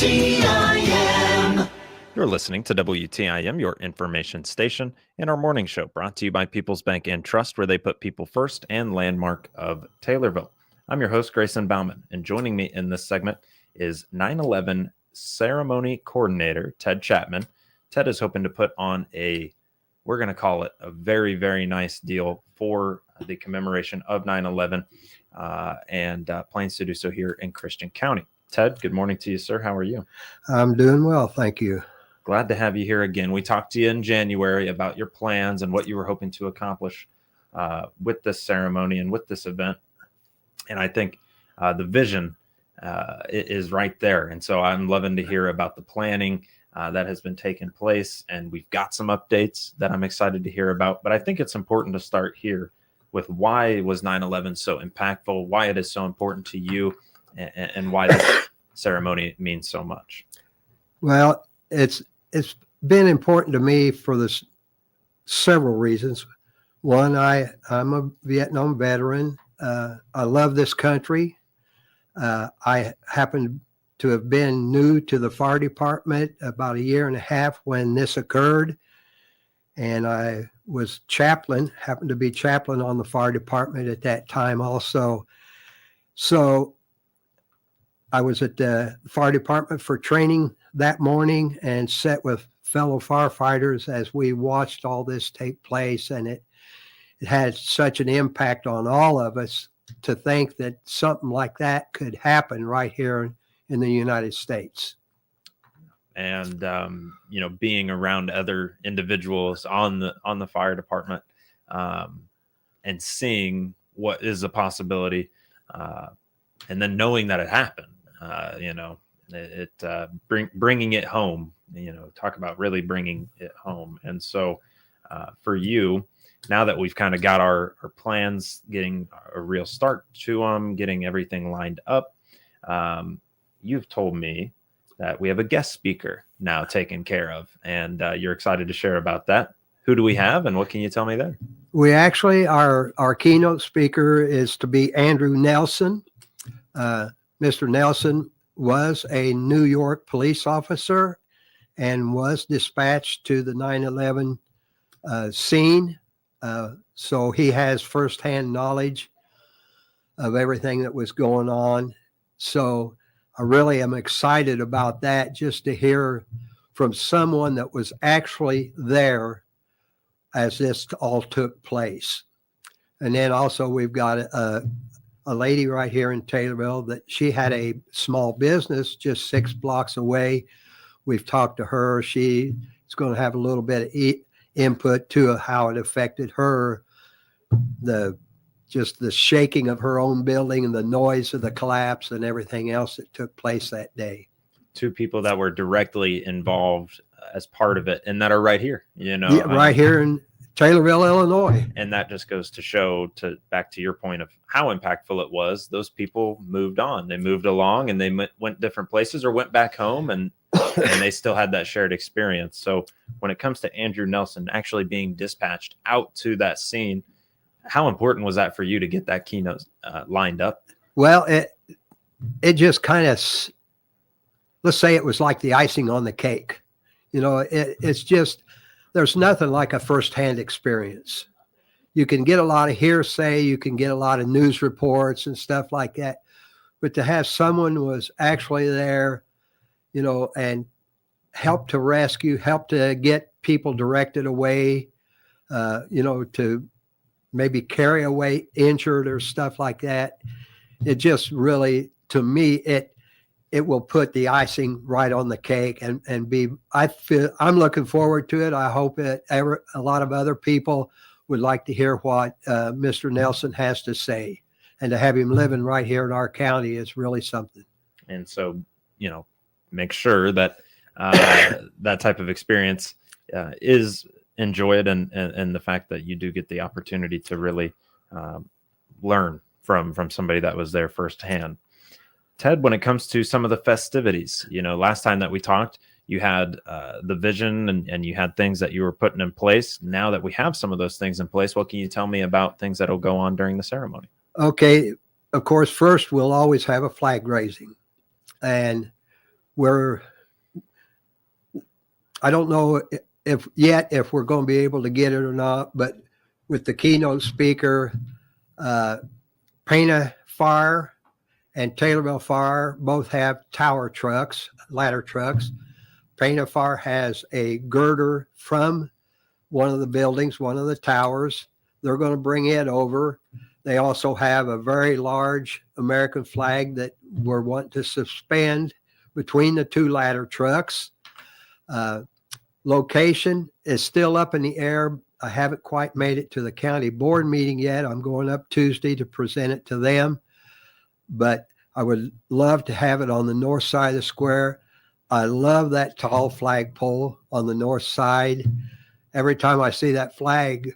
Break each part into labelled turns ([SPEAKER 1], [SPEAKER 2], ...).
[SPEAKER 1] WTIM.
[SPEAKER 2] You're listening to WTIM, your information station, and our morning show brought to you by People's Bank and Trust, where they put people first and landmark of Taylorville. I'm your host, Grayson Bauman, and joining me in this segment is 9/11 ceremony coordinator, Ted Chapman. Ted is hoping to put on we're going to call it a very, very nice deal for the commemoration of 9/11 and plans to do so here in Christian County. Ted, good morning to you, sir. How are you?
[SPEAKER 3] I'm doing well, thank you.
[SPEAKER 2] Glad to have you here again. We talked to you in January about your plans and what you were hoping to accomplish with this ceremony and with this event. And I think the vision is right there. And so I'm loving to hear about the planning that has been taking place. And we've got some updates that I'm excited to hear about. But I think it's important to start here with why was 9/11 so impactful, why it is so important to you, and why this ceremony means so much.
[SPEAKER 3] Well, it's been important to me for several reasons. One, I'm a Vietnam veteran. I love this country. I happen to have been new to the fire department about a year and a half when this occurred. And I was happened to be chaplain on the fire department at that time also. So I was at the fire department for training that morning and sat with fellow firefighters as we watched all this take place. And it had such an impact on all of us to think that something like that could happen right here in the United States.
[SPEAKER 2] And, being around other individuals on the fire department and seeing what is a possibility and then knowing that it happened. Bringing it home, talk about really bringing it home. And so for you, now that we've kind of got our plans, getting a real start to them, getting everything lined up, you've told me that we have a guest speaker now taken care of, and you're excited to share about that. Who do we have, and what can you tell me there?
[SPEAKER 3] We actually, our keynote speaker is to be Andrew Nelson. Mr. Nelson was a New York police officer and was dispatched to the 9/11 scene. So he has firsthand knowledge of everything that was going on. So I really am excited about that, just to hear from someone that was actually there as this all took place. And then also we've got a lady right here in Taylorville that she had a small business just 6 blocks away. We've talked to her. She is going to have a little bit of input to how it affected her, just the shaking of her own building and the noise of the collapse and everything else that took place that day.
[SPEAKER 2] Two people that were directly involved as part of it and that are right here,
[SPEAKER 3] right here in Taylorville, Illinois.
[SPEAKER 2] And that just goes to show, back to your point of how impactful it was. Those people moved on, they moved along, and they went different places or went back home, and they still had that shared experience. So when it comes to Andrew Nelson actually being dispatched out to that scene, how important was that for you to get that keynote lined up?
[SPEAKER 3] Well, it just kind of, let's say it was like the icing on the cake. It's just, there's nothing like a firsthand experience. You can get a lot of hearsay, you can get a lot of news reports and stuff like that, but to have someone who was actually there, and help to rescue, help to get people directed away, to maybe carry away injured or stuff like that. It just really, to me, it will put the icing right on the cake and I'm looking forward to it. I hope a lot of other people would like to hear what Mr. Nelson has to say, and to have him living right here in our county is really something.
[SPEAKER 2] And so, make sure that that type of experience is enjoyed, and the fact that you do get the opportunity to really learn from somebody that was there firsthand. Ted, when it comes to some of the festivities, last time that we talked, you had the vision and you had things that you were putting in place. Now that we have some of those things in place, what can you tell me about things that will go on during the ceremony?
[SPEAKER 3] Okay. Of course, first we'll always have a flag raising, and I don't know if we're going to be able to get it or not, but with the keynote speaker, Pana Fire and Taylorville Fire both have tower trucks, ladder trucks. Pana Fire has a girder from one of the buildings, one of the towers. They're going to bring it over. They also have a very large American flag that we're wanting to suspend between the two ladder trucks. Location is still up in the air. I haven't quite made it to the county board meeting yet. I'm going up Tuesday to present it to them, but I would love to have it on the north side of the square. I love that tall flagpole on the north side. Every time I see that flag,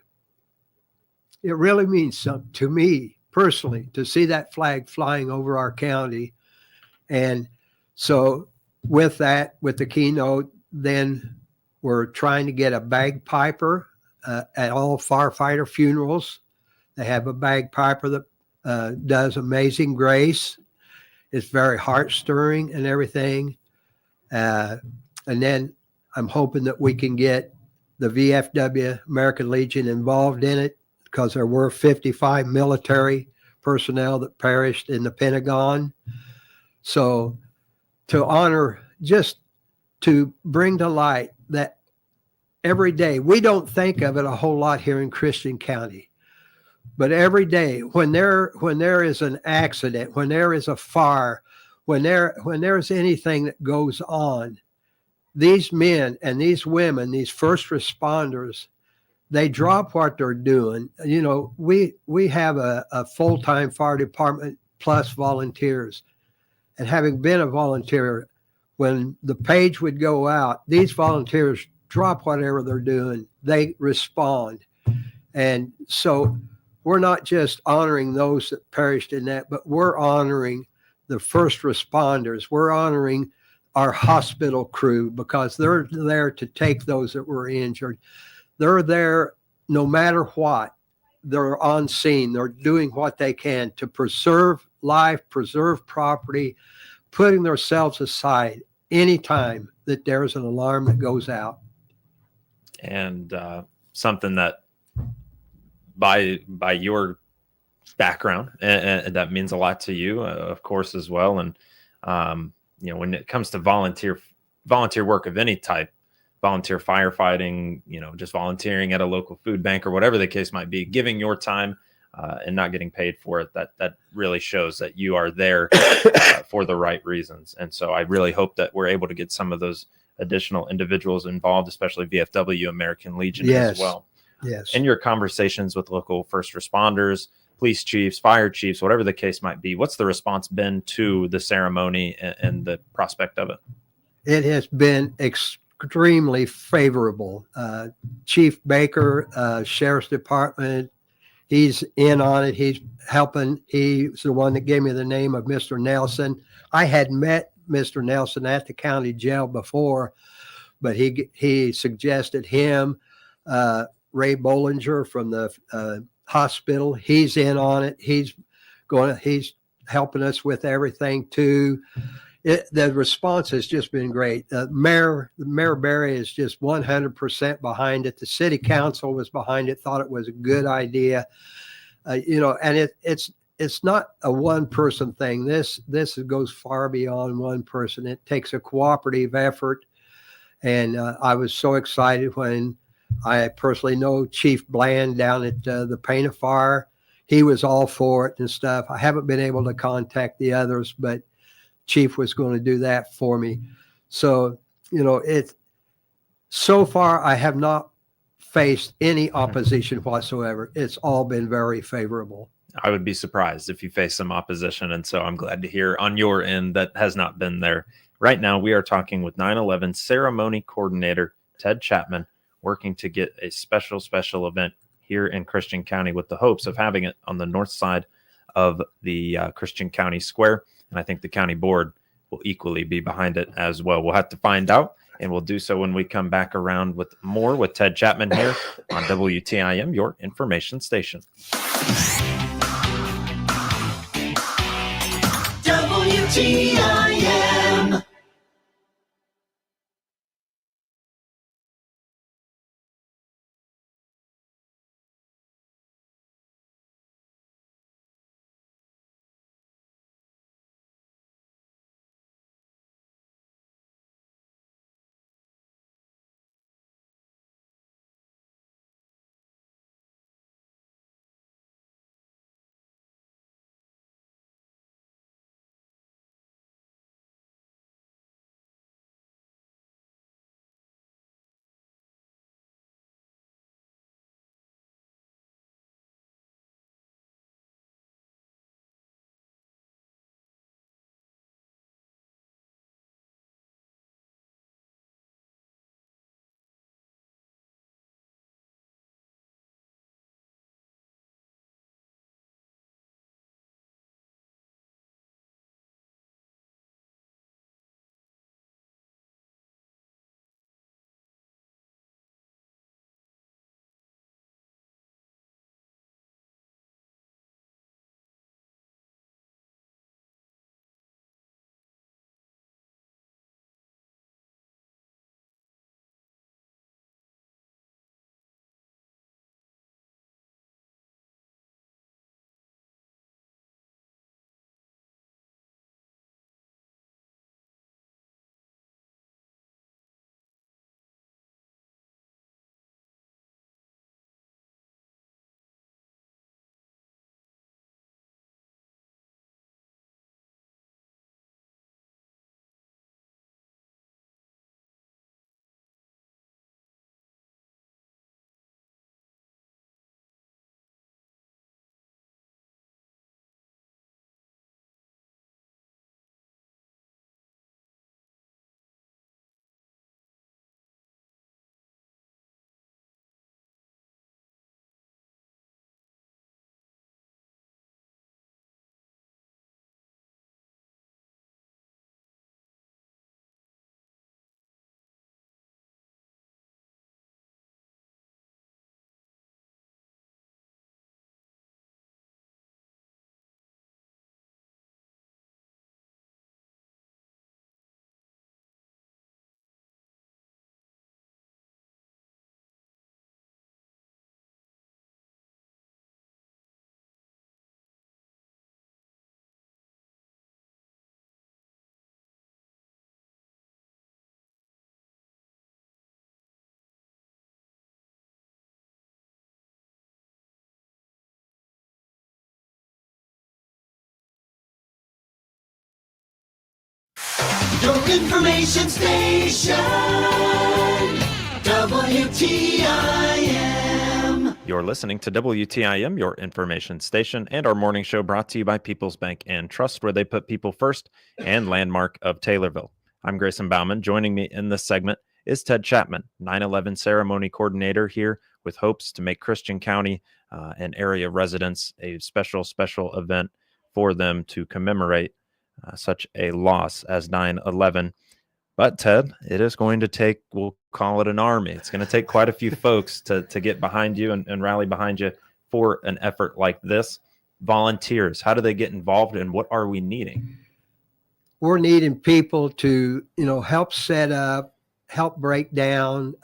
[SPEAKER 3] it really means something to me personally to see that flag flying over our county. And so with that, with the keynote, then we're trying to get a bagpiper at all firefighter funerals. They have a bagpiper that does Amazing Grace. It's very heart-stirring and everything. And then I'm hoping that we can get the VFW, American Legion, involved in it, because there were 55 military personnel that perished in the Pentagon. So to honor, just to bring to light that every day, we don't think of it a whole lot here in Christian County, but every day when there is an accident, when there is a fire, when there's anything that goes on, these men and these women, these first responders, they drop what they're doing. You know, we have a full-time fire department plus volunteers. And having been a volunteer, when the page would go out, these volunteers drop whatever they're doing. They respond. And so we're not just honoring those that perished in that, but we're honoring the first responders. We're honoring our hospital crew because they're there to take those that were injured. They're there no matter what. They're on scene. They're doing what they can to preserve life, preserve property, putting themselves aside anytime that there's an alarm that goes out.
[SPEAKER 2] And something that by your background, and that means a lot to you, of course, as well. And, you know, when it comes to volunteer work of any type, volunteer firefighting, you know, just volunteering at a local food bank or whatever the case might be, giving your time and not getting paid for it, that really shows that you are there for the right reasons. And so I really hope that we're able to get some of those additional individuals involved, especially VFW, American Legion, as well.
[SPEAKER 3] Yes.
[SPEAKER 2] In your conversations with local first responders, police chiefs, fire chiefs, whatever the case might be, what's the response been to the ceremony and the prospect of it?
[SPEAKER 3] It has been extremely favorable. Chief Baker, Sheriff's Department, he's in on it. He's helping. He's the one that gave me the name of Mr. Nelson. I had met Mr. Nelson at the county jail before, but he suggested him. Ray Bollinger from the hospital, he's in on it. He's helping us with everything too. The response has just been great. Mayor Berry is just 100% behind it. The city council was behind it, thought it was a good idea. You know, and it's not a one person thing. This goes far beyond one person. It takes a cooperative effort. And I was so excited when I personally know Chief Bland down at the Pana Fire. He was all for it and stuff. I haven't been able to contact the others, but Chief was going to do that for me. So, you know, so far I have not faced any opposition whatsoever. It's all been very favorable.
[SPEAKER 2] I would be surprised if you face some opposition. And so I'm glad to hear on your end that has not been there. Right now, we are talking with 9/11 ceremony coordinator Ted Chapman, working to get a special event here in Christian County with the hopes of having it on the north side of the Christian County Square. And I think the county board will equally be behind it as well. We'll have to find out, and we'll do so when we come back around with more with Ted Chapman here on WTIM, your information station.
[SPEAKER 1] WTIM. Your information station, WTIM.
[SPEAKER 2] You're listening to WTIM, your information station, and our morning show brought to you by People's Bank and Trust, where they put people first, and Landmark of Taylorville. I'm Grayson Bauman. Joining me in this segment is Ted Chapman, 9/11 ceremony coordinator here with hopes to make Christian County and area residents a special event for them to commemorate such a loss as 9/11. But Ted, it is going to take, we'll call it an army. It's going to take quite a few folks to get behind you and rally behind you for an effort like this. Volunteers, how do they get involved and what are we needing?
[SPEAKER 3] We're needing people to, help set up, help break down,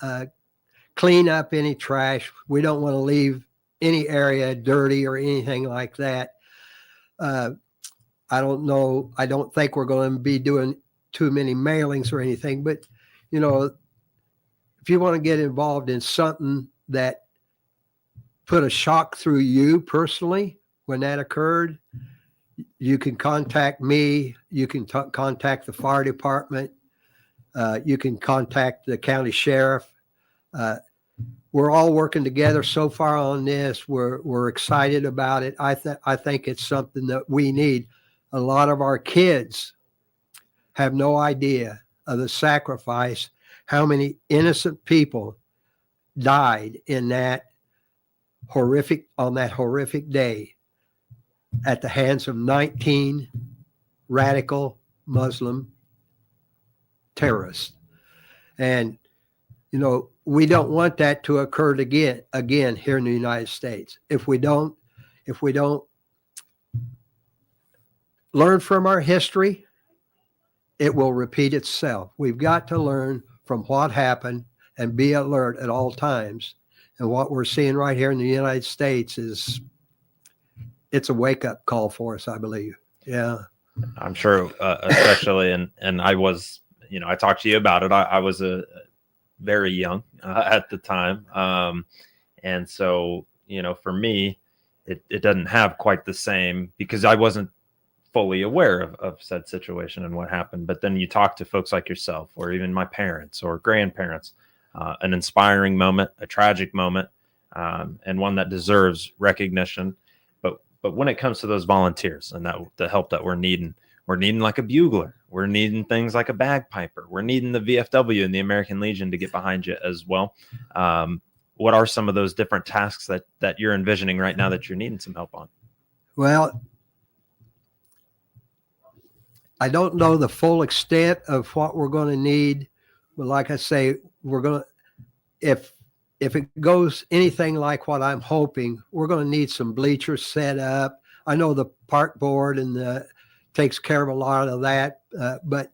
[SPEAKER 3] clean up any trash. We don't want to leave any area dirty or anything like that. I don't know. I don't think we're going to be doing too many mailings or anything, but if you want to get involved in something that put a shock through you personally when that occurred, you can contact me. You can contact the fire department. You can contact the county sheriff. We're all working together so far on this. We're excited about it. I think it's something that we need. A lot of our kids have no idea of the sacrifice, how many innocent people died on that horrific day at the hands of 19 radical Muslim terrorists. And, we don't want that to occur again here in the United States. If we don't learn from our history, it will repeat itself. We've got to learn from what happened and be alert at all times. And what we're seeing right here in the United States it's a wake-up call for us, I believe. Yeah.
[SPEAKER 2] I'm sure, especially, and I was, I talked to you about it. I was very young at the time. And so, for me, it doesn't have quite the same, because I wasn't fully aware of said situation and what happened. But then you talk to folks like yourself, or even my parents or grandparents, an inspiring moment, a tragic moment, and one that deserves recognition. But when it comes to those volunteers and the help that we're needing like a bugler, we're needing things like a bagpiper, we're needing the VFW and the American Legion to get behind you as well. What are some of those different tasks that you're envisioning right now that you're needing some help on?
[SPEAKER 3] Well, I don't know the full extent of what we're going to need. But like I say, we're going to, if it goes anything like what I'm hoping, we're going to need some bleachers set up. I know the park board takes care of a lot of that, but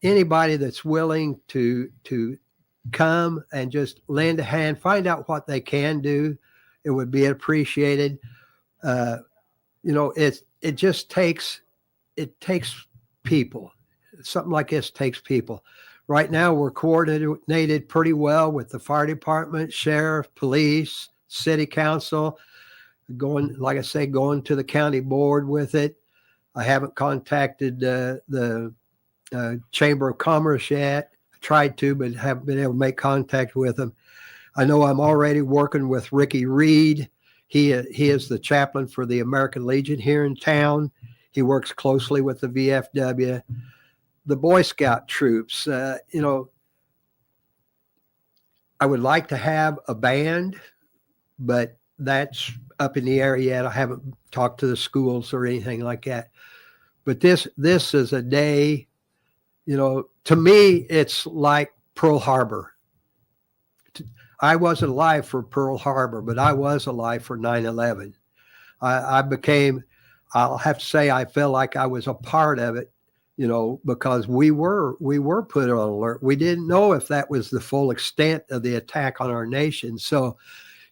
[SPEAKER 3] anybody that's willing to come and just lend a hand, find out what they can do, it would be appreciated. It just takes people. Something like this takes people. Right now, we're coordinated pretty well with the fire department, sheriff, police, city council, going to the county board with it. I haven't contacted the Chamber of Commerce yet. I tried to, but haven't been able to make contact with them. I know I'm already working with Ricky Reed. He is the chaplain for the American Legion here in town. He works closely with the VFW. The Boy Scout troops, I would like to have a band, but that's up in the air yet. I haven't talked to the schools or anything like that. But this is a day, to me, it's like Pearl Harbor. I wasn't alive for Pearl Harbor, but I was alive for 9/11. I'll have to say, I feel like I was a part of it, because we were put on alert. We didn't know if that was the full extent of the attack on our nation. So,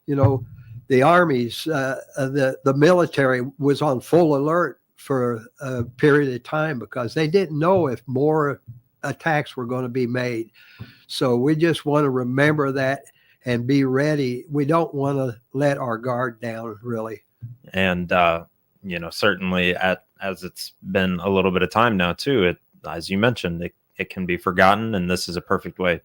[SPEAKER 3] the armies, the military was on full alert for a period of time because they didn't know if more attacks were going to be made. So we just want to remember that and be ready. We don't want to let our guard down, really.
[SPEAKER 2] And, certainly as it's been a little bit of time now too, as you mentioned, it can be forgotten. And this is a perfect way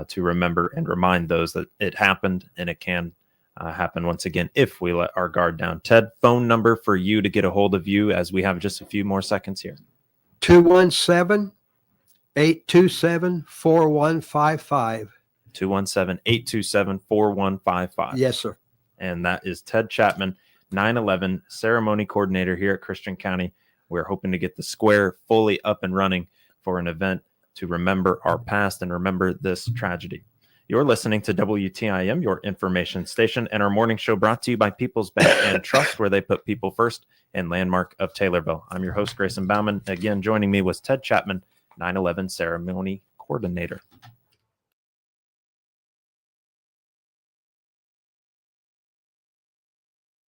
[SPEAKER 2] to remember and remind those that it happened, and it can happen once again if we let our guard down. Ted, phone number for you to get a hold of you as we have just a few more seconds here.
[SPEAKER 3] 217-827-4155.
[SPEAKER 2] 217-827-4155.
[SPEAKER 3] Yes, sir.
[SPEAKER 2] And that is Ted Chapman, 9/11 ceremony coordinator here at Christian County. We're hoping to get the square fully up and running for an event to remember our past and remember this tragedy. You're listening to WTIM, your information station, and our morning show brought to you by People's Bank and Trust, where they put people first, and Landmark of Taylorville. I'm your host, Grayson Bauman. Again, joining me was Ted Chapman, 9/11 ceremony coordinator.